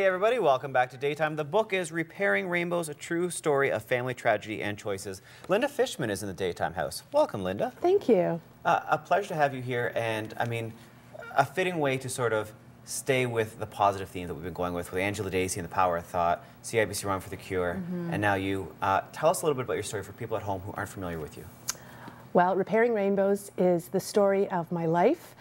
Hey everybody, welcome back to Daytime. The book is Repairing Rainbows, a true story of family tragedy and choices. Lynda Fishman is in the Daytime house. Welcome, Lynda. Thank you. A pleasure to have you here, and I mean, a fitting way to sort of stay with the positive theme that we've been going with Angela Daisy and the Power of Thought, CIBC Run for the Cure, and now you. Tell us a little bit about your story for people at home who aren't familiar with you. Well, Repairing Rainbows is the story of my life.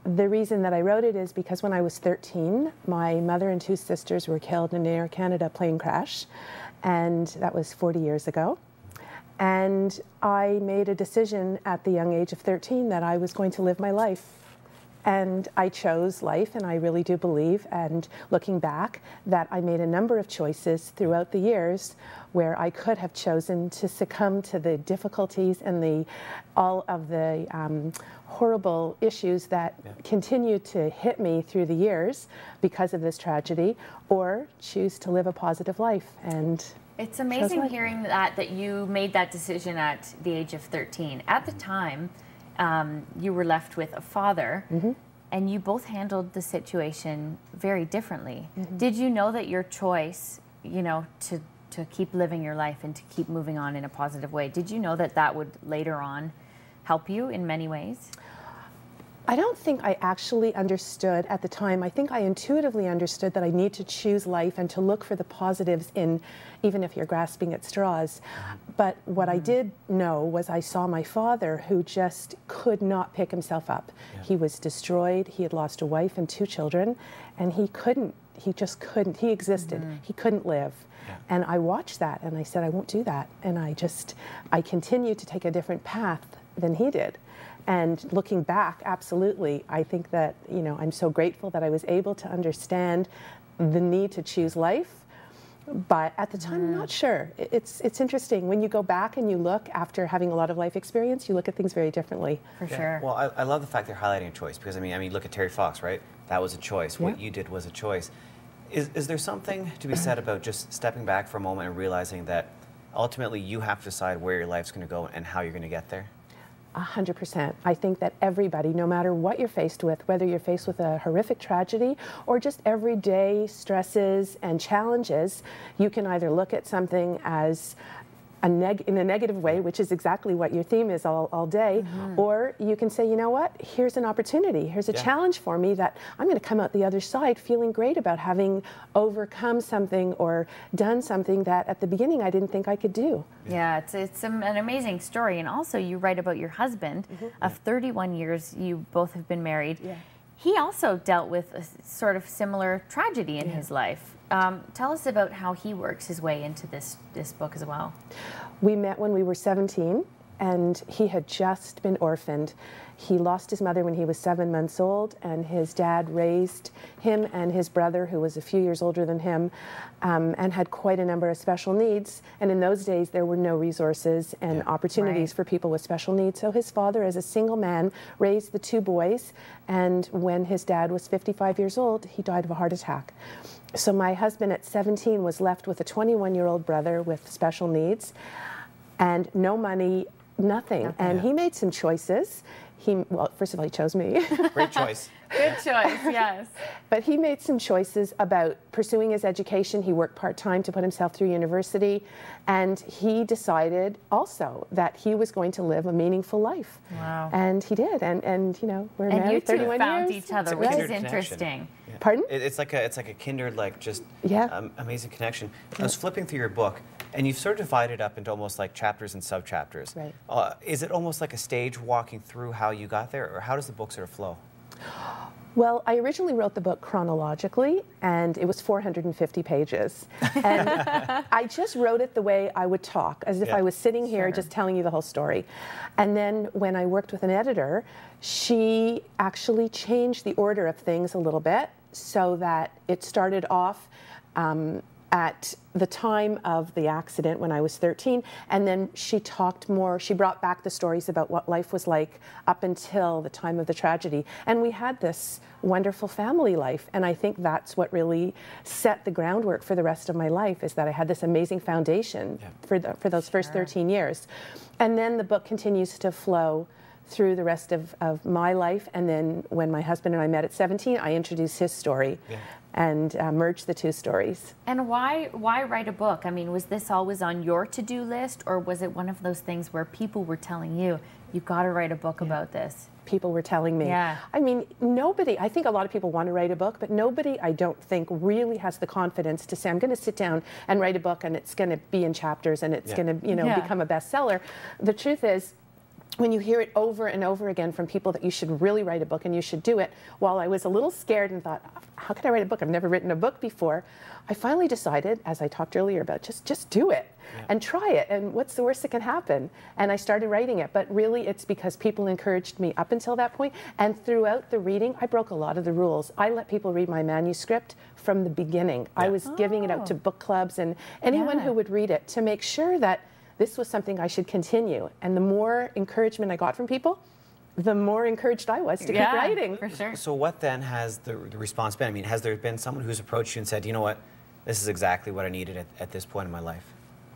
The reason that I wrote it is because when I was 13, my mother and two sisters were killed in an Air Canada plane crash, and that was 40 years ago. And I made a decision at the young age of 13 that I was going to live my life. And I chose life, and I really do believe, and looking back, that I made a number of choices throughout the years where I could have chosen to succumb to the difficulties and all of the horrible issues that continue to hit me through the years because of this tragedy, or choose to live a positive life. And it's amazing hearing that you made that decision at the age of 13. At the time, you were left with a father, and you both handled the situation very differently. Did you know that your choice, you know, to keep living your life and to keep moving on in a positive way, did you know that that would later on help you in many ways? I don't think I actually understood at the time. I think I intuitively understood that I need to choose life and to look for the positives in, even if you're grasping at straws. But what I did know was I saw my father, who just could not pick himself up. He was destroyed. He had lost a wife and two children, and he just couldn't. He existed. He couldn't live. And I watched that, and I said, I won't do that. And I continued to take a different path than he did. And looking back, absolutely, I think that, you know, I'm so grateful that I was able to understand the need to choose life. But at the time, I'm not sure. It's interesting. When you go back and you look after having a lot of life experience, you look at things very differently. For sure. Well, I love the fact they're highlighting a choice, because I mean, look at Terry Fox, right? That was a choice. What you did was a choice. Is there something to be said about just stepping back for a moment and realizing that ultimately you have to decide where your life's going to go and how you're going to get there? 100%. I think that everybody, no matter what you're faced with, whether you're faced with a horrific tragedy or just everyday stresses and challenges, you can either look at something as in a negative way, which is exactly what your theme is all day, or you can say, you know what, here's an opportunity, here's a challenge for me that I'm going to come out the other side feeling great about having overcome something or done something that at the beginning I didn't think I could do. Yeah, it's an amazing story. And also you write about your husband of 31 years, you both have been married. He also dealt with a sort of similar tragedy in his life. Tell us about how he works his way into this book as well. We met when we were 17, and he had just been orphaned. He lost his mother when he was 7 months old, and his dad raised him and his brother, who was a few years older than him, and had quite a number of special needs. And in those days, there were no resources and opportunities for people with special needs. So his father, as a single man, raised the two boys, and when his dad was 55 years old, he died of a heart attack. So my husband at 17 was left with a 21-year-old brother with special needs and no money, nothing. And he made some choices. Well, first of all, he chose me. Great choice. Good choice, yes. But he made some choices about pursuing his education. He worked part-time to put himself through university. And he decided also that he was going to live a meaningful life. Wow. And he did. And you know, we're married 31 years. And you two found each other, which is connection. interesting. Pardon? It's like a kindred, like just amazing connection. I was flipping through your book, and you've sort of divided up into almost like chapters and sub-chapters. Right. Is it almost like a stage walking through how you got there, or how does the book sort of flow? Well, I originally wrote the book chronologically, and it was 450 pages. And I just wrote it the way I would talk, as if I was sitting here just telling you the whole story. And then when I worked with an editor, she actually changed the order of things a little bit so that it started off at the time of the accident when I was 13, and then she talked more, she brought back the stories about what life was like up until the time of the tragedy. And we had this wonderful family life, and I think that's what really set the groundwork for the rest of my life, is that I had this amazing foundation for those first 13 years. And then the book continues to flow through the rest of my life, and then when my husband and I met at 17, I introduced his story. and merge the two stories. And why write a book? I mean, was this always on your to-do list, or was it one of those things where people were telling you, you've got to write a book about this? People were telling me. Yeah. I mean, nobody, I think a lot of people want to write a book, but nobody, I don't think, really has the confidence to say, I'm going to sit down and write a book and it's going to be in chapters and it's going to, you know, become a bestseller. The truth is, when you hear it over and over again from people that you should really write a book and you should do it, while I was a little scared and thought, how can I write a book? I've never written a book before. I finally decided, as I talked earlier about, just do it and try it. And what's the worst that can happen? And I started writing it. But really, it's because people encouraged me up until that point. And throughout the reading, I broke a lot of the rules. I let people read my manuscript from the beginning. I was giving it out to book clubs and anyone who would read it to make sure that this was something I should continue. And the more encouragement I got from people, the more encouraged I was to keep writing. For sure. So what then has the response been? I mean, has there been someone who's approached you and said, you know what, this is exactly what I needed at this point in my life?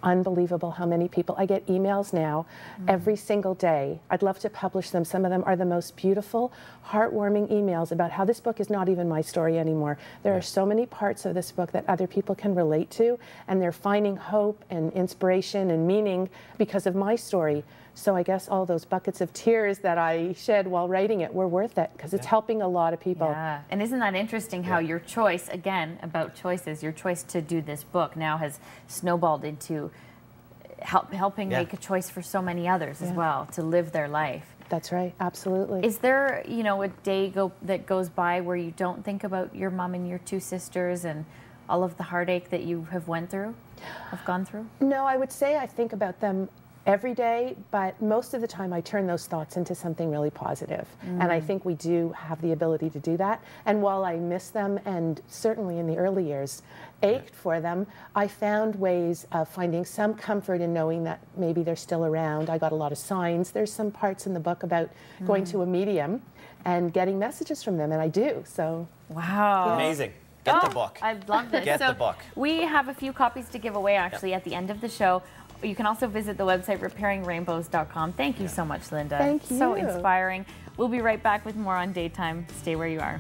Unbelievable how many people. I get emails now every single day. I'd love to publish them. Some of them are the most beautiful, heartwarming emails about how this book is not even my story anymore. There are so many parts of this book that other people can relate to, and they're finding hope and inspiration and meaning because of my story. So I guess all those buckets of tears that I shed while writing it were worth it because it's helping a lot of people. Yeah, and isn't that interesting how your choice, again, about choices, your choice to do this book now has snowballed into helping make a choice for so many others as well to live their life. That's right, absolutely. Is there, you know, a day that goes by where you don't think about your mom and your two sisters and all of the heartache that you have gone through? No, I would say I think about them every day, but most of the time I turn those thoughts into something really positive. And I think we do have the ability to do that. And while I miss them, and certainly in the early years ached for them, I found ways of finding some comfort in knowing that maybe they're still around. I got a lot of signs. There's some parts in the book about going to a medium and getting messages from them, and I do. So wow. Amazing. Get the book. I love this. Get the book. We have a few copies to give away actually at the end of the show. You can also visit the website repairingrainbows.com. Thank you so much, Lynda. Thank you. So inspiring. We'll be right back with more on Daytime. Stay where you are.